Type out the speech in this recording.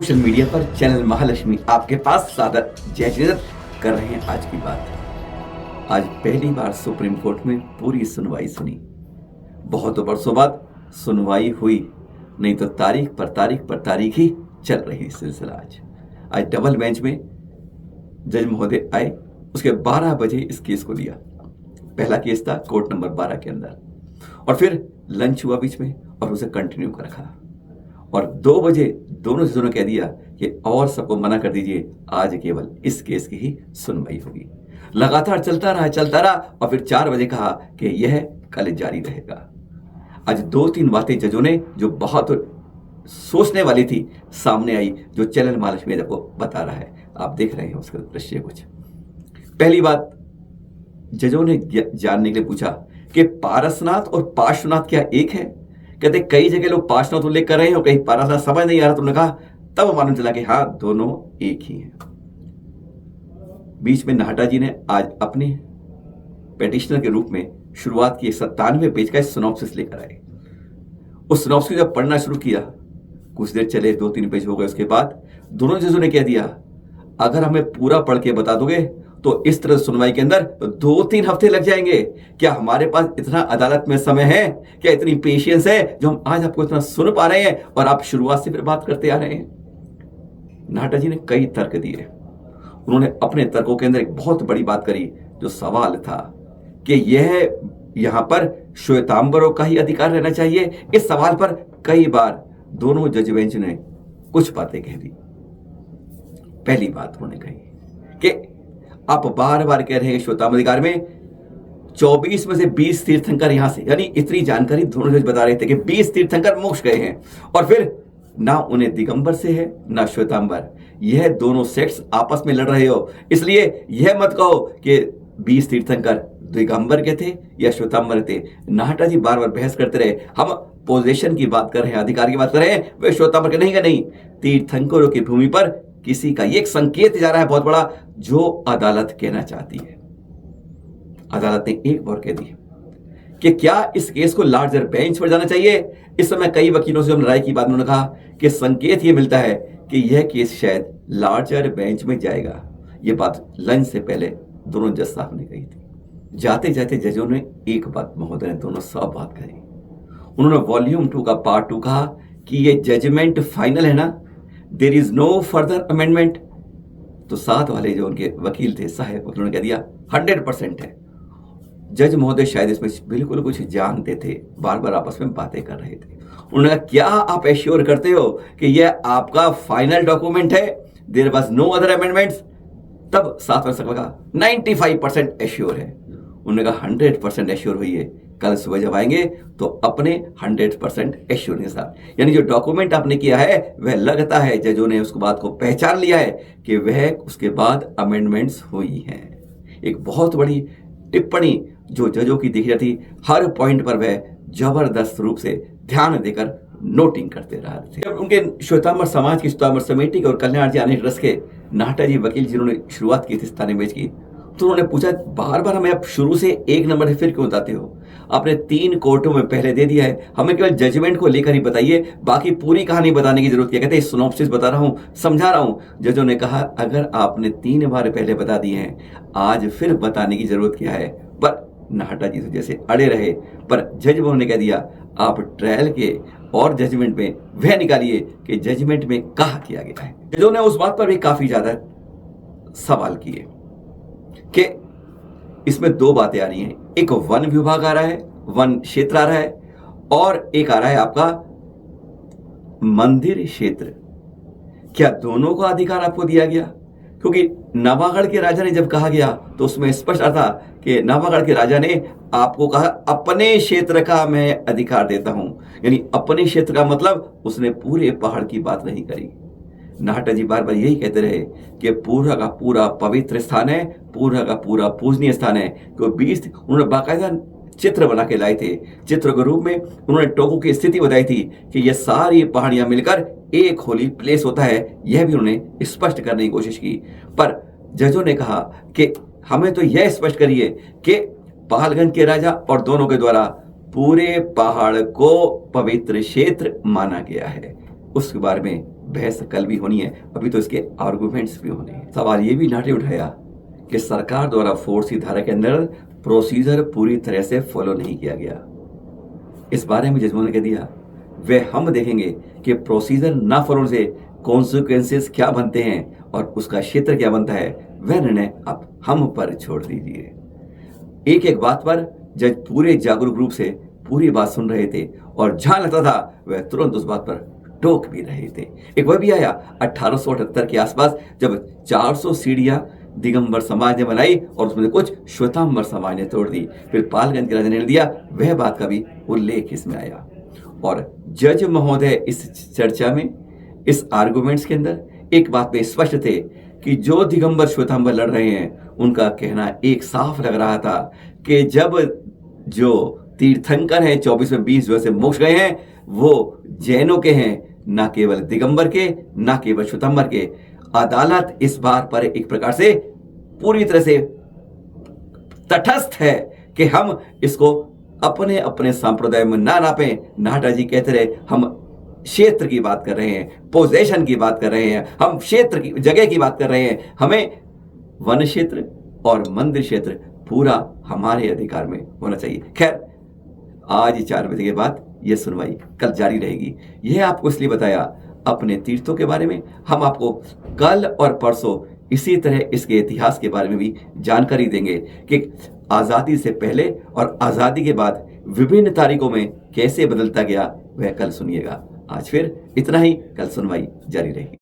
Social media पर channel Mahalakshmi आपके पास सादर जयचरित कर रहे हैं। आज की बात, आज पहली बार सुप्रीम कोर्ट में पूरी सुनवाई सुनी। बहुत वर्षों बाद सुनवाई हुई, नहीं तो तारीख पर तारीख ही चल रही सिलसिला। आज डबल बेंच में जज महोदय आए, उसके 12 बजे इस केस को लिया। पहला केस था कोर्ट नंबर 12 के अंदर, और फिर लंच हुआ बीच में और उसे कंटिन्यू कर रखा। और 2 बजे दोनों जजों ने कह दिया कि और सबको मना कर दीजिए, आज केवल इस केस की ही सुनवाई होगी। लगातार चलता रहा और फिर 4 बजे कहा कि यह कल जारी रहेगा। आज 2-3 बातें जजों ने जो बहुत सोचने वाली थी सामने आई, जो चैनल महालक्ष्मी आपको बता रहा है। आप देख रहे हैं उसका दृश्य कुछ। पहली बात, जजों ने जानने के लिए पूछा कि पारसनाथ और पार्श्वनाथ क्या एक है? कहते कई जगह लोग पार्श्वनाथ उल्लेख कर रहे हैं और कहीं पारसनाथ, समझ नहीं आ रहा। तुमने कहा, तब मालूम चला कि हाँ, दोनों एक ही हैं। बीच में नाहटा जी ने आज अपने पेटिशनर के रूप में शुरुआत की 97 पेज का सिनॉप्सिस लेकर आए। उस सिनॉप्सिस जब पढ़ना शुरू किया, कुछ देर चले, 2-3 पेज हो गए। उसके बाद दोनों जजों ने कह दिया, अगर हमें पूरा पढ़ के बता दोगे तो इस तरह सुनवाई के अंदर 2-3 हफ्ते लग जाएंगे। क्या हमारे पास इतना अदालत में समय है? क्या इतनी पेशेंस है जो हम आज आपको इतना सुन पा रहे हैं और आप शुरुआत से फिर बात करते आ रहे हैं? नाहटा जी ने कई तर्क दिए। उन्होंने अपने तर्कों के अंदर एक बहुत बड़ी बात करी। जो सवाल था कि यह यहां पर श्वेतांबरों का ही अधिकार रहना चाहिए, इस सवाल पर कई बार दोनों जज बेंच ने कुछ बातें कह दी। पहली बात उन्होंने कही कि आप बार बार कह रहे हैं श्वेतांबर अधिकार में 24 में से 20 तीर्थंकर यहां से, यानी इतनी जानकारी दोनों जज बता रहे थे कि 20 तीर्थंकर मोक्ष गए हैं, और फिर ना उन्हें दिगंबर से है ना श्वेतांबर। यह दोनों सेक्ट्स आपस में लड़ रहे हो, इसलिए यह मत कहो कि 20 तीर्थंकर दिगंबर के थे या श्वेतांबर थे। नाहटा जी बार बार बहस करते रहे। हम पोजीशन की बात कर रहे हैं, अधिकार की बात कर रहे हैं, वे श्वेतांबर के नहीं। तीर्थंकरों की भूमि पर किसी का, ये एक संकेत जा रहा है बहुत बड़ा, जो अदालत कहना चाहती है। अदालत ने एक बार कह दी कि क्या इस केस को लार्जर बेंच पर जाना चाहिए। इस समय कई वकीलों से राय की बात उन्होंने कहा कि संकेत यह मिलता है कि यह केस शायद लार्जर बेंच में जाएगा। यह बात लंच से पहले दोनों जज साहब ने कही थी। जाते जाते जजों ने एक बात, महोदय ने दोनों सब बात कही। उन्होंने वॉल्यूम 2 का पार्ट 2 कहा कि यह जजमेंट फाइनल है ना, there is no further amendment. तो साथ वाले जो उनके वकील थे, साहब, उन्होंने कह दिया 100% है। जज महोदय शायद इसमें बिल्कुल कुछ जानते थे, बार बार आपस में बातें कर रहे थे। उन्होंने कहा, क्या आप एश्योर करते हो कि यह आपका फाइनल डॉक्यूमेंट है, there was no other amendments? तब साथ वाले सकल कहा 95% एश्योर है। उन्होंने कहा 100% एश्योर हुई है। कल सुबह जब आएंगे तो अपने 100% एश्योरेंस के साथ, यानी जो डॉक्यूमेंट आपने किया है वह लगता है जजों ने उसको बात को पहचान लिया है कि वह उसके बाद अमेंडमेंट्स हुई हैं। एक बहुत बड़ी टिप्पणी जो जजों की दिखी जाती, हर पॉइंट पर वह जबरदस्त रूप से ध्यान देकर नोटिंग करते रहे थे। जब उनके श्वेतांबर समाज की, श्वेतांबर समिति और कल्याण जी आने रस के नाहटा जी वकील जिन्होंने शुरुआत की थी स्थानीय बेंच की, तो उन्होंने पूछा, बार बार हमें आप शुरू से 1 नंबर से फिर क्यों बताते हो? आपने 3 कोर्टों में पहले दे दिया है, हमें केवल जजमेंट को लेकर ही बताइए, बाकी पूरी कहानी बताने की जरूरत क्या? कहते सिनॉप्सिस बता रहा हूं, समझा रहा हूं। जजों ने कहा, अगर आपने 3 बार पहले बता दिए हैं, आज फिर बताने की जरूरत क्या है? पर नाहटा जी तो जैसे अड़े रहे, पर जज ने कह दिया, आप ट्रायल के और जजमेंट में वह निकालिए कि जजमेंट में कहा किया गया है। जजों ने उस बात पर भी काफी ज्यादा सवाल किए कि इसमें 2 बातें आ रही हैं। एक वन विभाग आ रहा है, वन क्षेत्र आ रहा है, और एक आ रहा है आपका मंदिर क्षेत्र। क्या दोनों का अधिकार आपको दिया गया? क्योंकि नवागढ़ के राजा ने जब कहा गया तो उसमें स्पष्ट था कि नवागढ़ के राजा ने आपको कहा, अपने क्षेत्र का मैं अधिकार देता हूं। यानी अपने क्षेत्र का मतलब उसने पूरे पहाड़ की बात नहीं करी। नाहटा जी बार बार यही कहते रहे कि पूरा का पूरा पवित्र स्थान है, पूरा का पूरा पूजनीय स्थान है। क्योंकि 20 उन्होंने बाकायदा चित्र बना के लाए थे। चित्र के रूप में उन्होंने टोगो की स्थिति बताई थी कि ये सारी पहाड़ियां मिलकर एक होली प्लेस होता है। यह भी उन्होंने स्पष्ट करने की कोशिश की, पर जजों ने कहा कि हमें तो यह स्पष्ट करिए कि पहाड़गंज के राजा और दोनों के द्वारा पूरे पहाड़ को पवित्र क्षेत्र माना गया है। उसके बारे में बहस कल भी होनी है, अभी तो इसके आर्गूमेंट्स भी होने हैं। सवाल ये भी नाटे उठाया कि सरकार द्वारा 4C धारा के अंदर प्रोसीजर पूरी तरह से फॉलो नहीं किया गया। इस बारे में जजमानों ने कह दिया वे हम देखेंगे कि प्रोसीजर ना फॉलो से कॉन्सिक्वेंसेस क्या बनते हैं और उसका क्षेत्र क्या बनता है, वह निर्णय अब हम पर छोड़ दीजिए। एक एक बात पर जज पूरे जागरूक रूप से पूरी बात सुन रहे थे और जहां लगता था वह तुरंत उस बात पर टोक भी रहे थे। एक वह भी आया 1878 के आसपास जब 400 सीढ़ियां दिगंबर समाज ने बनाई और उसमें कुछ श्वेतांबर समाज ने तोड़ दी। फिर पालगंज के राजा ने दिया, वह बात का भी उल्लेख इसमें आया। और जज महोदय इस चर्चा में, इस आर्गुमेंट्स के अंदर एक बात पे स्पष्ट थे कि जो दिगंबर श्वेतांबर लड़ रहे हैं उनका कहना एक साफ लग रहा था कि जब जो तीर्थंकर हैं 24 में 20 जो से मोक्ष गए हैं वो जैनों के हैं, ना केवल दिगंबर के, ना केवल श्वेतांबर के। अदालत इस बात पर एक प्रकार से पूरी तरह से तटस्थ है कि हम इसको अपने अपने संप्रदाय में ना नापें। नाटा जी कहते रहे हम क्षेत्र की बात कर रहे हैं, पोजेशन की बात कर रहे हैं, हम क्षेत्र की जगह की बात कर रहे हैं। हमें वन क्षेत्र और मंदिर क्षेत्र पूरा हमारे अधिकार में होना चाहिए। खैर, आज 4 बजे के बाद यह सुनवाई कल जारी रहेगी। यह आपको इसलिए बताया अपने तीर्थों के बारे में। हम आपको कल और परसों इसी तरह इसके इतिहास के बारे में भी जानकारी देंगे कि आज़ादी से पहले और आज़ादी के बाद विभिन्न तारीखों में कैसे बदलता गया, वह कल सुनिएगा। आज फिर इतना ही, कल सुनवाई जारी रहेगी।